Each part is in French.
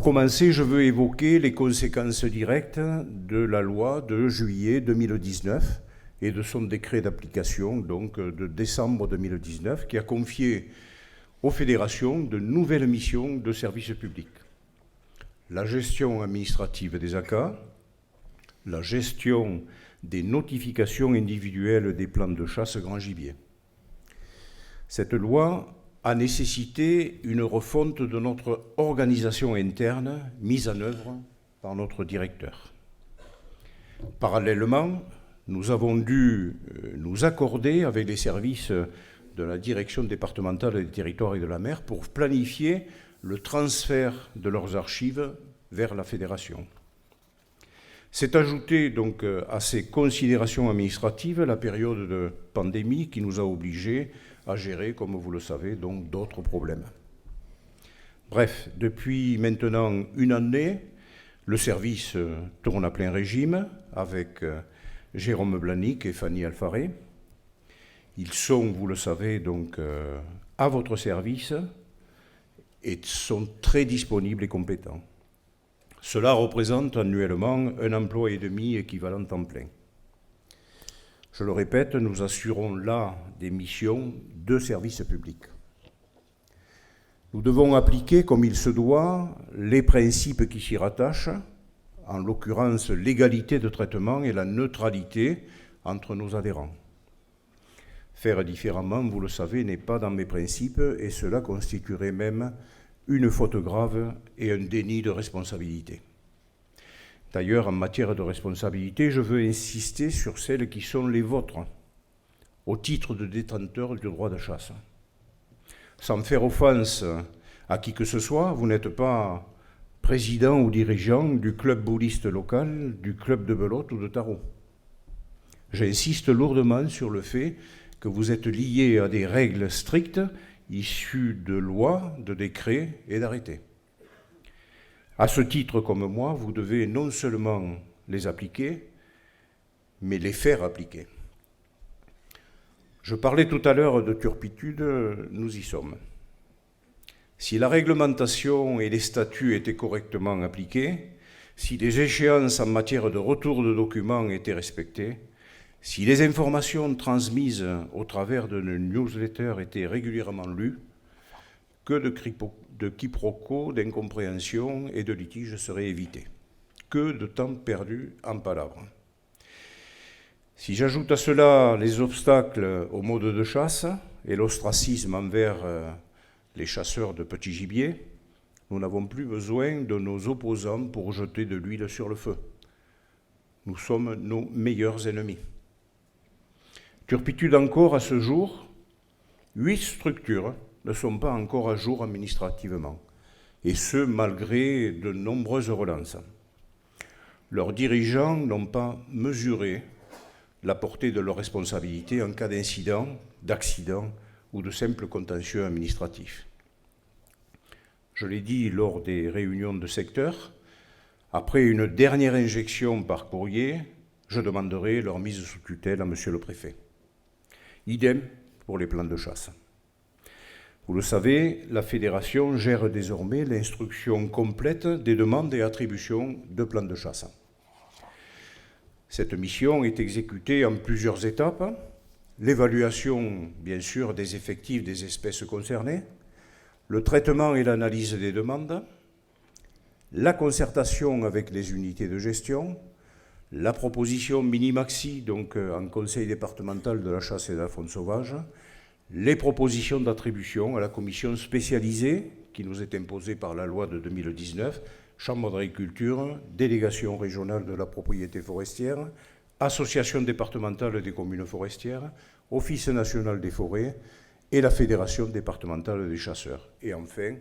Pour commencer, je veux évoquer les conséquences directes de la loi de juillet 2019 et de son décret d'application, donc de décembre 2019, qui a confié aux fédérations de nouvelles missions de service public. La gestion administrative des ACA, la gestion des notifications individuelles des plans de chasse grand gibier. Cette loi a nécessité une refonte de notre organisation interne mise en œuvre par notre directeur. Parallèlement, nous avons dû nous accorder avec les services de la direction départementale des territoires et de la mer pour planifier le transfert de leurs archives vers la fédération. C'est ajouté donc à ces considérations administratives la période de pandémie qui nous a obligés à gérer, comme vous le savez, donc d'autres problèmes. Bref, depuis maintenant une année, le service tourne à plein régime avec Jérôme Blanic et Fanny Alfaré. Ils sont, vous le savez, donc à votre service et sont très disponibles et compétents. Cela représente annuellement un emploi et demi équivalent temps plein. Je le répète, nous assurons là des missions de service public. Nous devons appliquer, comme il se doit, les principes qui s'y rattachent, en l'occurrence l'égalité de traitement et la neutralité entre nos adhérents. Faire différemment, vous le savez, n'est pas dans mes principes et cela constituerait même une faute grave et un déni de responsabilité. D'ailleurs, en matière de responsabilité, je veux insister sur celles qui sont les vôtres, au titre de détenteur du droit de chasse. Sans faire offense à qui que ce soit, vous n'êtes pas président ou dirigeant du club bouddhiste local, du club de belote ou de tarot. J'insiste lourdement sur le fait que vous êtes lié à des règles strictes issues de lois, de décrets et d'arrêtés. À ce titre, comme moi, vous devez non seulement les appliquer, mais les faire appliquer. Je parlais tout à l'heure de turpitude, nous y sommes. Si la réglementation et les statuts étaient correctement appliqués, si les échéances en matière de retour de documents étaient respectées, si les informations transmises au travers de nos newsletters étaient régulièrement lues, que de quiproquos, d'incompréhensions et de litiges seraient évités. Que de temps perdu en palabres. Si j'ajoute à cela les obstacles au mode de chasse et l'ostracisme envers les chasseurs de petits gibiers, nous n'avons plus besoin de nos opposants pour jeter de l'huile sur le feu. Nous sommes nos meilleurs ennemis. Turpitude encore à ce jour, 8 structures ne sont pas encore à jour administrativement, et ce, malgré de nombreuses relances. Leurs dirigeants n'ont pas mesuré la portée de leurs responsabilités en cas d'incident, d'accident ou de simple contentieux administratif. Je l'ai dit lors des réunions de secteur, après une dernière injection par courrier, je demanderai leur mise sous tutelle à Monsieur le Préfet. Idem pour les plans de chasse. Vous le savez, la Fédération gère désormais l'instruction complète des demandes et attributions de plans de chasse. Cette mission est exécutée en plusieurs étapes. L'évaluation, bien sûr, des effectifs des espèces concernées, le traitement et l'analyse des demandes, la concertation avec les unités de gestion, la proposition mini-maxi, donc en conseil départemental de la chasse et de la faune sauvage, les propositions d'attribution à la commission spécialisée qui nous est imposée par la loi de 2019, Chambre d'agriculture, délégation régionale de la propriété forestière, Association départementale des communes forestières, Office national des forêts et la Fédération départementale des chasseurs. Et enfin,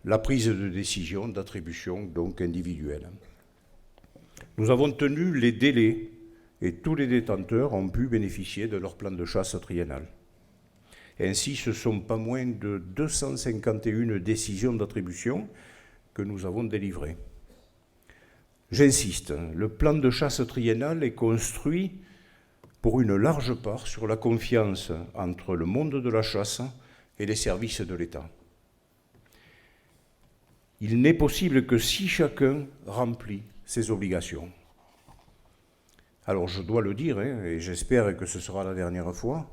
la prise de décision d'attribution donc individuelle. Nous avons tenu les délais et tous les détenteurs ont pu bénéficier de leur plan de chasse triennal. Ainsi, ce ne sont pas moins de 251 décisions d'attribution que nous avons délivrées. J'insiste, le plan de chasse triennal est construit pour une large part sur la confiance entre le monde de la chasse et les services de l'État. il n'est possible que si chacun remplit ses obligations. Alors je dois le dire, et j'espère que ce sera la dernière fois,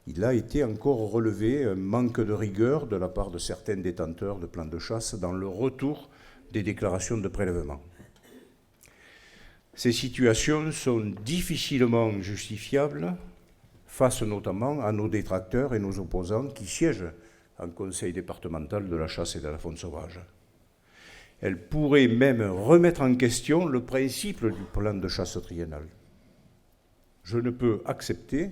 il a été encore relevé un manque de rigueur de la part de certains détenteurs de plans de chasse dans le retour des déclarations de prélèvement. Ces situations sont difficilement justifiables face notamment à nos détracteurs et nos opposants qui siègent en conseil départemental de la chasse et de la faune sauvage. Elles pourraient même remettre en question le principe du plan de chasse triennal. Je ne peux accepter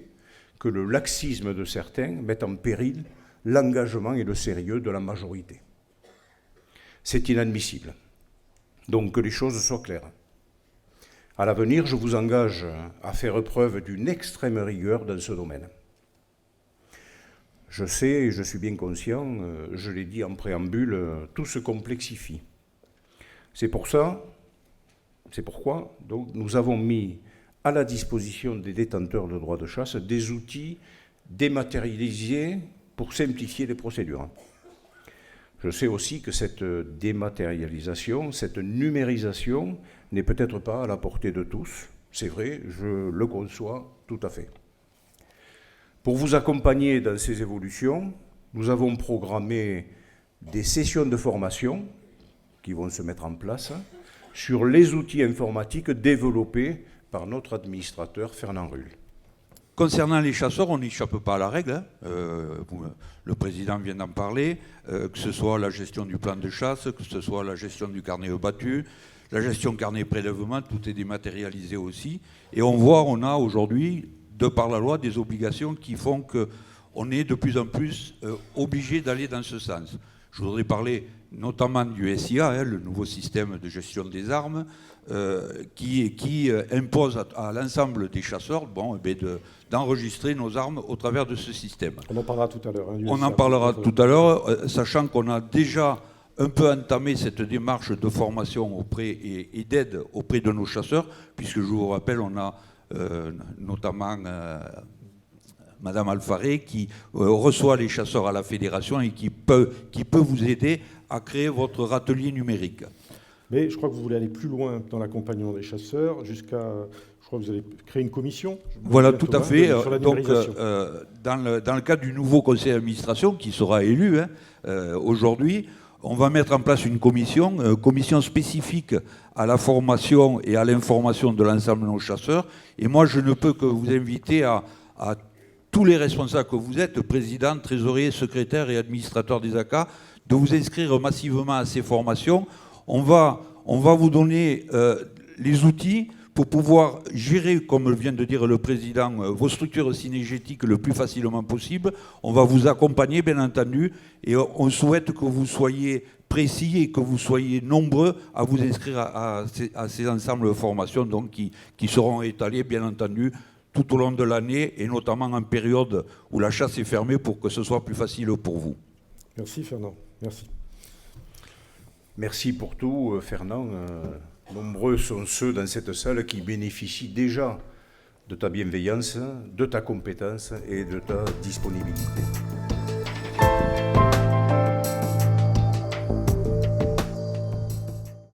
que le laxisme de certains mette en péril l'engagement et le sérieux de la majorité. C'est inadmissible. Donc que les choses soient claires. À l'avenir, je vous engage à faire preuve d'une extrême rigueur dans ce domaine. Je sais et je suis bien conscient, je l'ai dit en préambule, tout se complexifie. C'est pourquoi donc, nous avons mis à la disposition des détenteurs de droits de chasse des outils dématérialisés pour simplifier les procédures. Je sais aussi que cette dématérialisation, cette numérisation n'est peut-être pas à la portée de tous. C'est vrai, je le conçois tout à fait. Pour vous accompagner dans ces évolutions, nous avons programmé des sessions de formation qui vont se mettre en place sur les outils informatiques développés par notre administrateur Fernand Rull. Concernant les chasseurs, on n'échappe pas à la règle. Le président vient d'en parler, que ce soit la gestion du plan de chasse, que ce soit la gestion du carnet battu, la gestion carnet prélèvement, tout est dématérialisé aussi. Et on a aujourd'hui, de par la loi, des obligations qui font qu'on est de plus en plus obligé d'aller dans ce sens. Je voudrais parler notamment du SIA, le nouveau système de gestion des armes, qui impose à l'ensemble des chasseurs d'enregistrer nos armes au travers de ce système. On en parlera tout à l'heure. On en parlera tout à l'heure, sachant qu'on a déjà un peu entamé cette démarche de formation et d'aide auprès de nos chasseurs, puisque je vous rappelle, on a notamment Madame Alfaré qui reçoit les chasseurs à la fédération et qui peut vous aider à créer votre râtelier numérique. Mais je crois que vous voulez aller plus loin dans l'accompagnement des chasseurs, jusqu'à, je crois que vous allez créer une commission. Voilà, tout à fait. Sur la Donc, numérisation. dans le cadre du nouveau conseil d'administration qui sera élu aujourd'hui, on va mettre en place une commission spécifique à la formation et à l'information de l'ensemble de nos chasseurs. Et moi, je ne peux que vous inviter à tous les responsables que vous êtes, président, trésorier, secrétaire et administrateur des ACA, de vous inscrire massivement à ces formations. On va vous donner les outils pour pouvoir gérer, comme vient de dire le président, vos structures synergétiques le plus facilement possible. On va vous accompagner, bien entendu, et on souhaite que vous soyez précis et que vous soyez nombreux à vous inscrire à ces ensembles de formations donc, qui seront étalés, bien entendu, tout au long de l'année, et notamment en période où la chasse est fermée pour que ce soit plus facile pour vous. Merci Fernand, merci. Merci pour tout, Fernand. Nombreux sont ceux dans cette salle qui bénéficient déjà de ta bienveillance, de ta compétence et de ta disponibilité.